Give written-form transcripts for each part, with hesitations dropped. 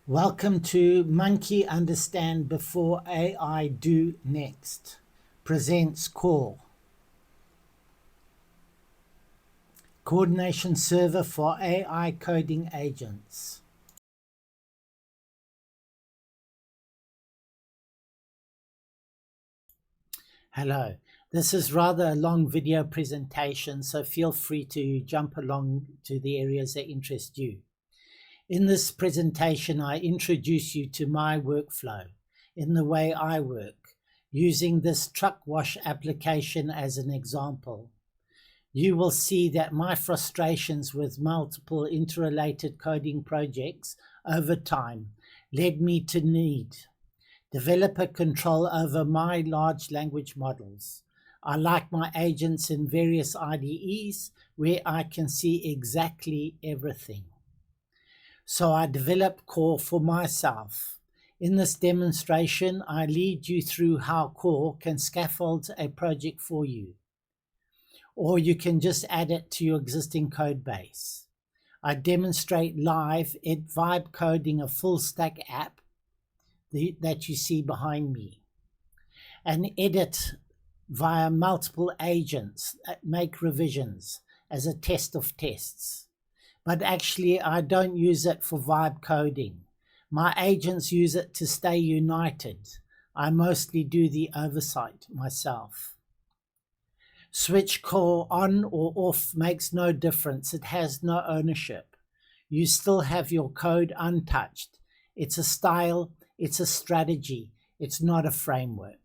Welcome to Monkey Understand Before AI Do Next. Presents Koor, Coordination Server for AI Coding Agents. Hello. This is rather a long video presentation, so feel free to jump along to the areas that interest you. In this presentation, I introduce you to my workflow in the way I work, using this truck wash application as an example. You will see that my frustrations with multiple interrelated coding projects over time led me to need developer control over my large language models. I like my agents in various IDEs where I can see exactly everything. So I developed Koor for myself. In this demonstration, I lead you through how Koor can scaffold a project for you, or you can just add it to your existing code base. I demonstrate live vibe coding a full stack app that you see behind me, and edit via multiple agents that make revisions as a test of tests. But actually, I don't use it for vibe coding. My agents use it to stay united. I mostly do the oversight myself. Switch Koor on or off makes no difference. It has no ownership. You still have your code untouched. It's a style, it's a strategy, it's not a framework.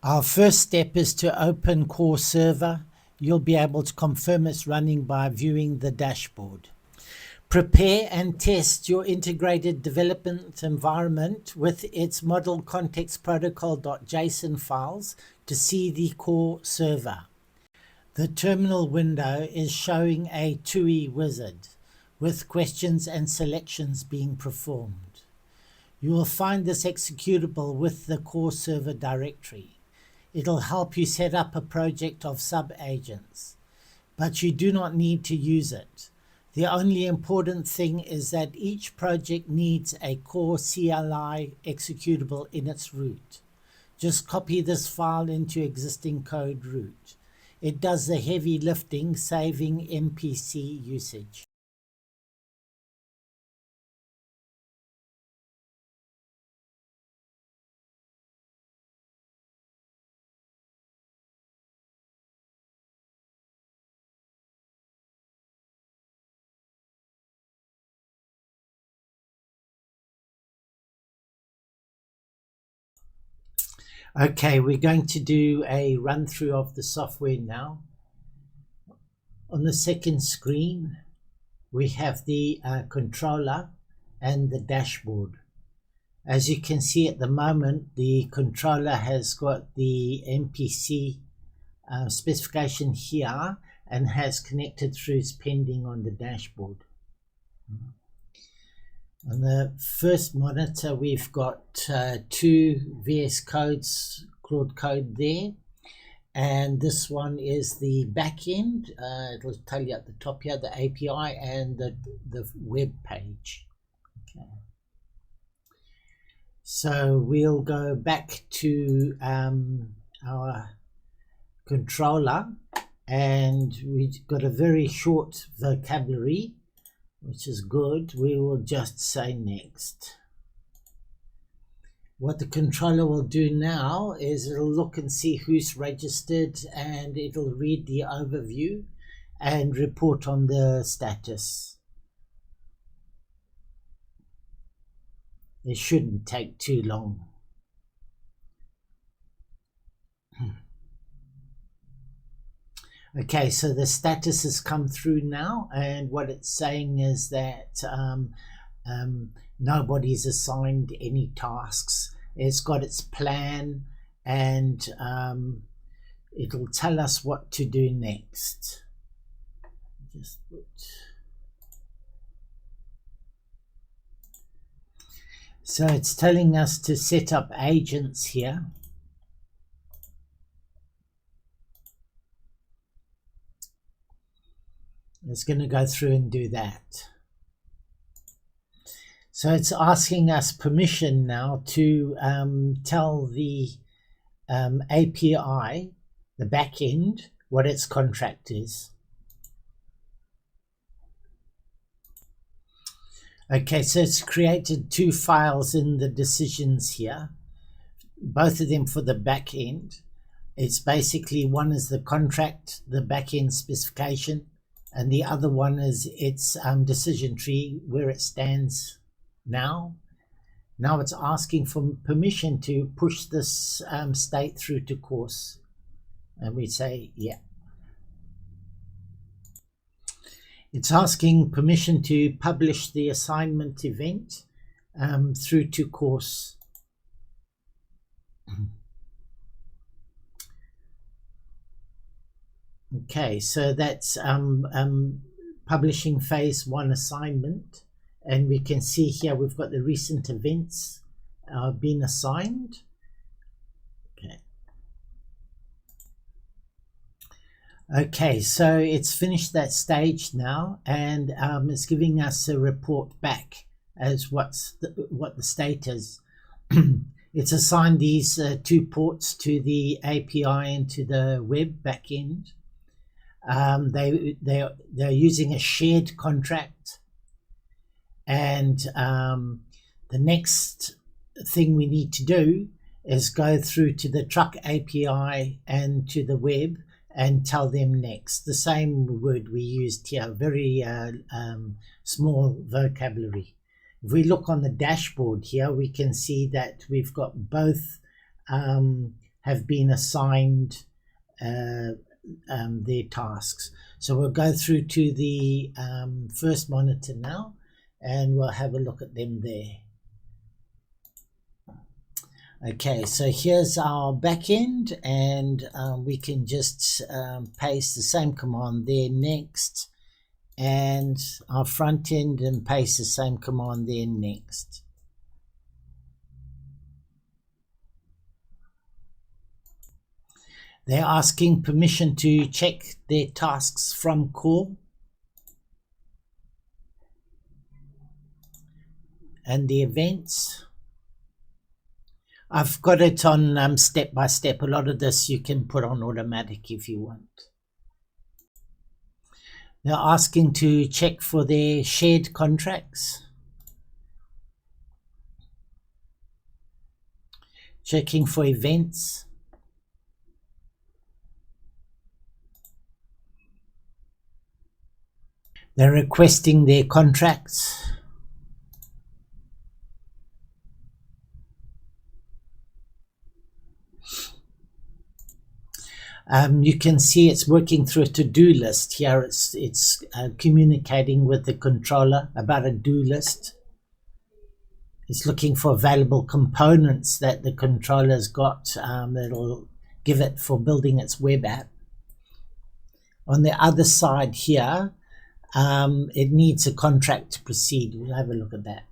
Our first step is to open Koor server. You'll be able to confirm it's running by viewing the dashboard. Prepare and test your integrated development environment with its model context protocol.json files to see the Koor server. The terminal window is showing a TUI wizard with questions and selections being performed. You will find this executable with the Koor server directory. It'll help you set up a project of sub-agents, but you do not need to use it. The only important thing is that each project needs a Koor CLI executable in its root. Just copy this file into existing code root. It does the heavy lifting, saving MPC usage. Okay, we're going to do a run through of the software now. On the second screen, we have the controller and the dashboard. As you can see at the moment, the controller has got the MPC specification here and has connected through its pending on the dashboard. On the first monitor, we've got two VS Codes, Claude Code there. And this one is the backend. It'll tell you at the top here, the API and the web page. Okay. So we'll go back to our controller, and we've got a very short vocabulary, which is good. We will just say next. What the controller will do now is it'll look and see who's registered, and it'll read the overview and report on the status. It shouldn't take too long. Okay, so the status has come through now, and what it's saying is that nobody's assigned any tasks. It's got its plan, and it'll tell us what to do next. So it's telling us to set up agents here. It's going to go through and do that. So it's asking us permission now to tell the API, the backend, what its contract is. Okay, so it's created two files in the decisions here, both of them for the backend. It's basically, one is the contract, the backend specification, and the other one is its decision tree, where it stands now. Now it's asking for permission to push this state through to course, and we say yeah. It's asking permission to publish the assignment event through to course. Okay, so that's publishing phase 1 assignment, and we can see here we've got the recent events being assigned. Okay, so it's finished that stage now, and it's giving us a report back as what the state is. It's assigned these two ports to the API and to the web backend. They're using a shared contract, and the next thing we need to do is go through to the truck API and to the web and tell them next. The same word we used here, very small vocabulary. If we look on the dashboard here, we can see that we've got both have been assigned their tasks. So we'll go through to the first monitor now, and we'll have a look at them there. Okay, so here's our backend, and we can just paste the same command there, next, and our front end, and paste the same command there, next. They're asking permission to check their tasks from Koor. And the events. I've got it on step by step. A lot of this you can put on automatic if you want. They're asking to check for their shared contracts. Checking for events. They're requesting their contracts. You can see it's working through a to-do list here. It's communicating with the controller about a do list. It's looking for available components that the controller's got that'll give it for building its web app. On the other side here, it needs a contract to proceed. We'll have a look at that.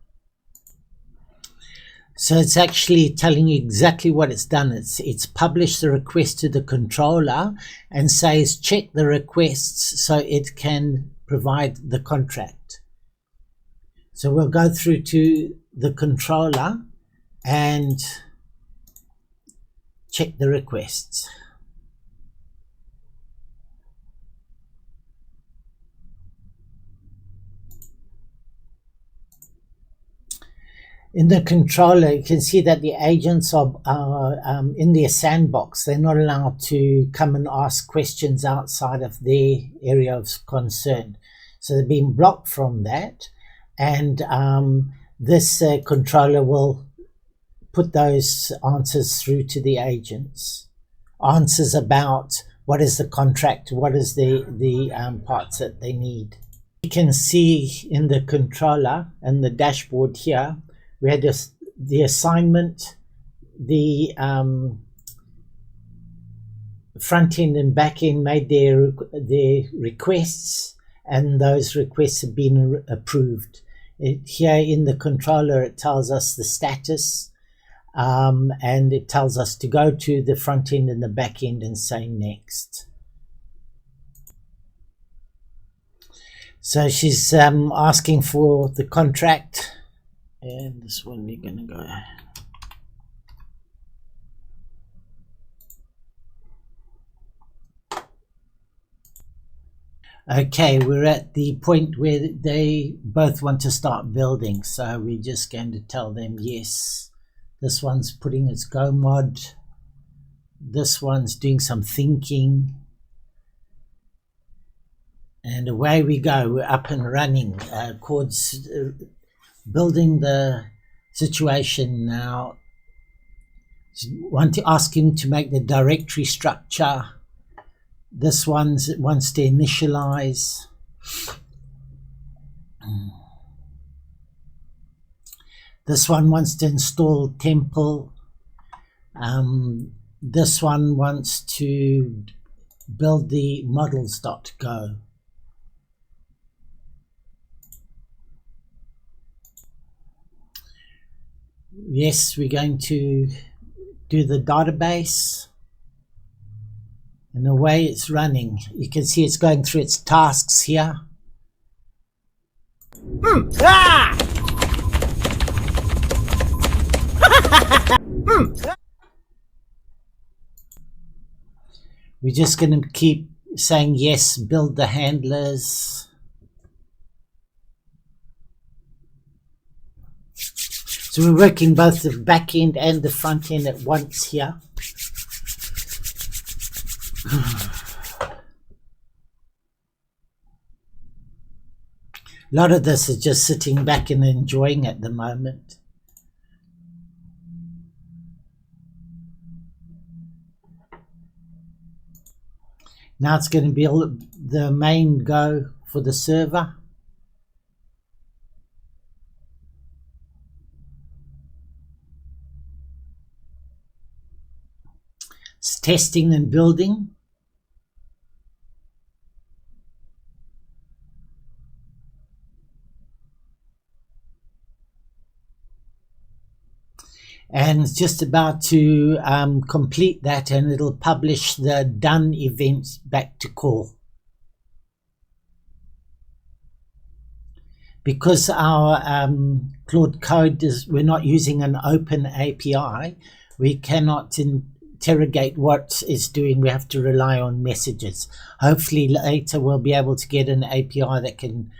So it's actually telling you exactly what it's done. It's published the request to the controller and says check the requests so it can provide the contract. So we'll go through to the controller and check the requests. In the controller, you can see that the agents are in their sandbox. They're not allowed to come and ask questions outside of their area of concern. So they're being blocked from that. And this controller will put those answers through to the agents. Answers about what is the contract, what is the parts that they need. You can see in the controller and the dashboard here, we had the assignment, the front end and back end made their requests, and those requests have been approved. Here in the controller, it tells us the status, and it tells us to go to the front end and the back end and say next. So she's asking for the contract. And this one we're going to go. Okay, we're at the point where they both want to start building. So we're just going to tell them yes. This one's putting its Go mod. This one's doing some thinking. And away we go. We're up and running. Koor's building the situation now. Want to ask him to make the directory structure. This one wants to initialize. This one wants to install temple. This one wants to build the models.go. Yes, we're going to do the database, and away it's running. You can see it's going through its tasks here. We're just going to keep saying yes, build the handlers. So we're working both the back end and the front end at once here. A lot of this is just sitting back and enjoying at the moment. Now it's going to build the main go for the server. It's testing and building. And it's just about to complete that, and it'll publish the done events back to Koor. Because our Claude code we're not using an open API, we cannot interrogate what it's doing. We have to rely on messages. Hopefully later we'll be able to get an API that can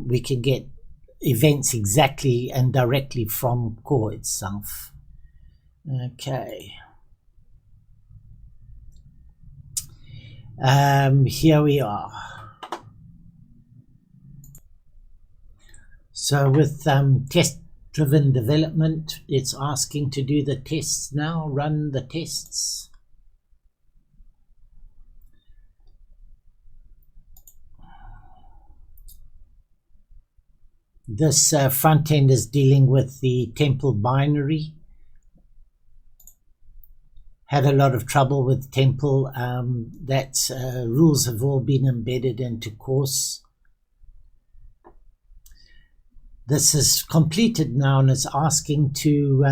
we can get events exactly and directly from Koor itself. Okay. Here we are. So with test-driven development, it's asking to do the tests now, run the tests. This front end is dealing with the temple binary. Had a lot of trouble with temple. That rules have all been embedded into course. This is completed now and is asking to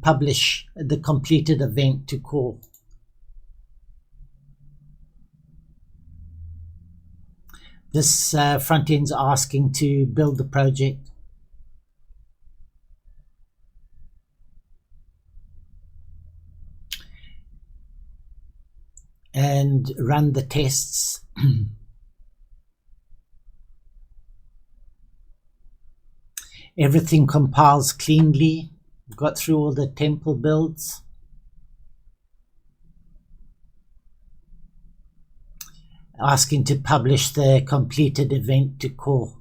publish the completed event to Koor. This front end is asking to build the project. And run the tests. Everything compiles cleanly. Got through all the temple builds. Asking to publish the completed event to Koor.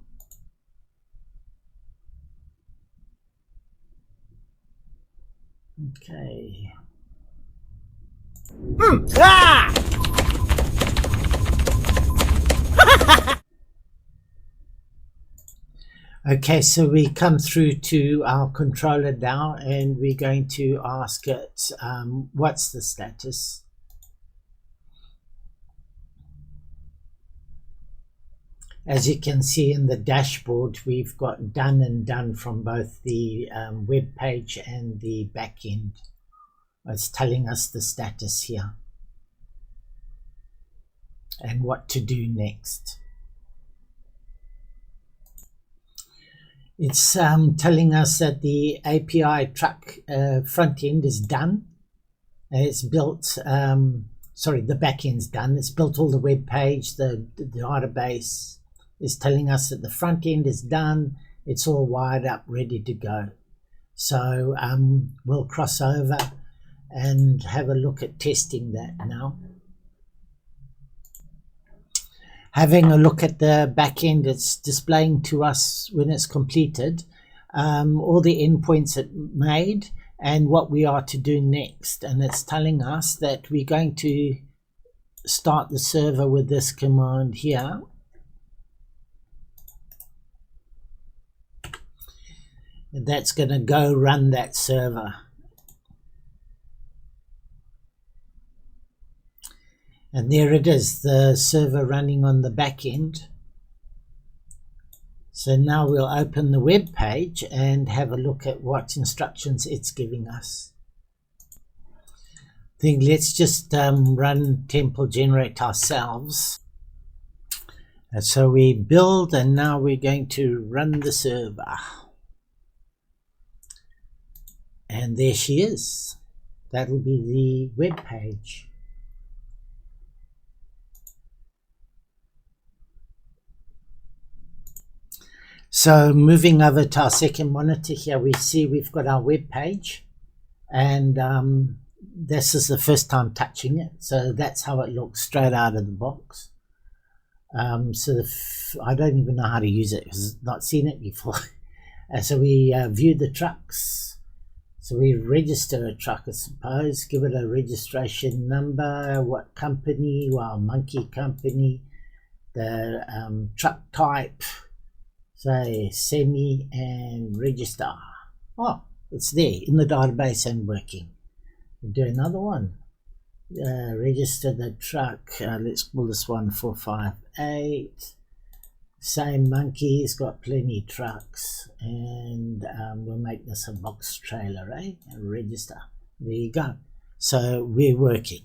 Okay. Okay, so we come through to our controller now, and we're going to ask it what's the status. As you can see in the dashboard, we've got done and done from both the web page and the back end. It's telling us the status here and what to do next. It's telling us that the API truck front end is done. It's built, sorry, the back end's done. It's built all the web page, the database. It's telling us that the front end is done. It's all wired up, ready to go. So we'll cross over and have a look at testing that now. Having a look at the back end, it's displaying to us when it's completed all the endpoints it made and what we are to do next. And it's telling us that we're going to start the server with this command here. And that's going to go run that server. And there it is, the server running on the back end. So now we'll open the web page and have a look at what instructions it's giving us. I think let's just run temple generate ourselves. And so we build, and now we're going to run the server. And there she is. That'll be the web page. So moving over to our second monitor here, we see we've got our web page, and this is the first time touching it. So that's how it looks straight out of the box. So I don't even know how to use it because I've not seen it before. So we view the trucks. So we register a truck, I suppose, give it a registration number, what company, well, monkey company, the truck type, say semi, and register. Oh, it's there in the database and working. We'll do another one. Register the truck. Let's call this one 458. Same monkey, he's got plenty trucks, and we'll make this a box trailer, and register. There you go. So we're working.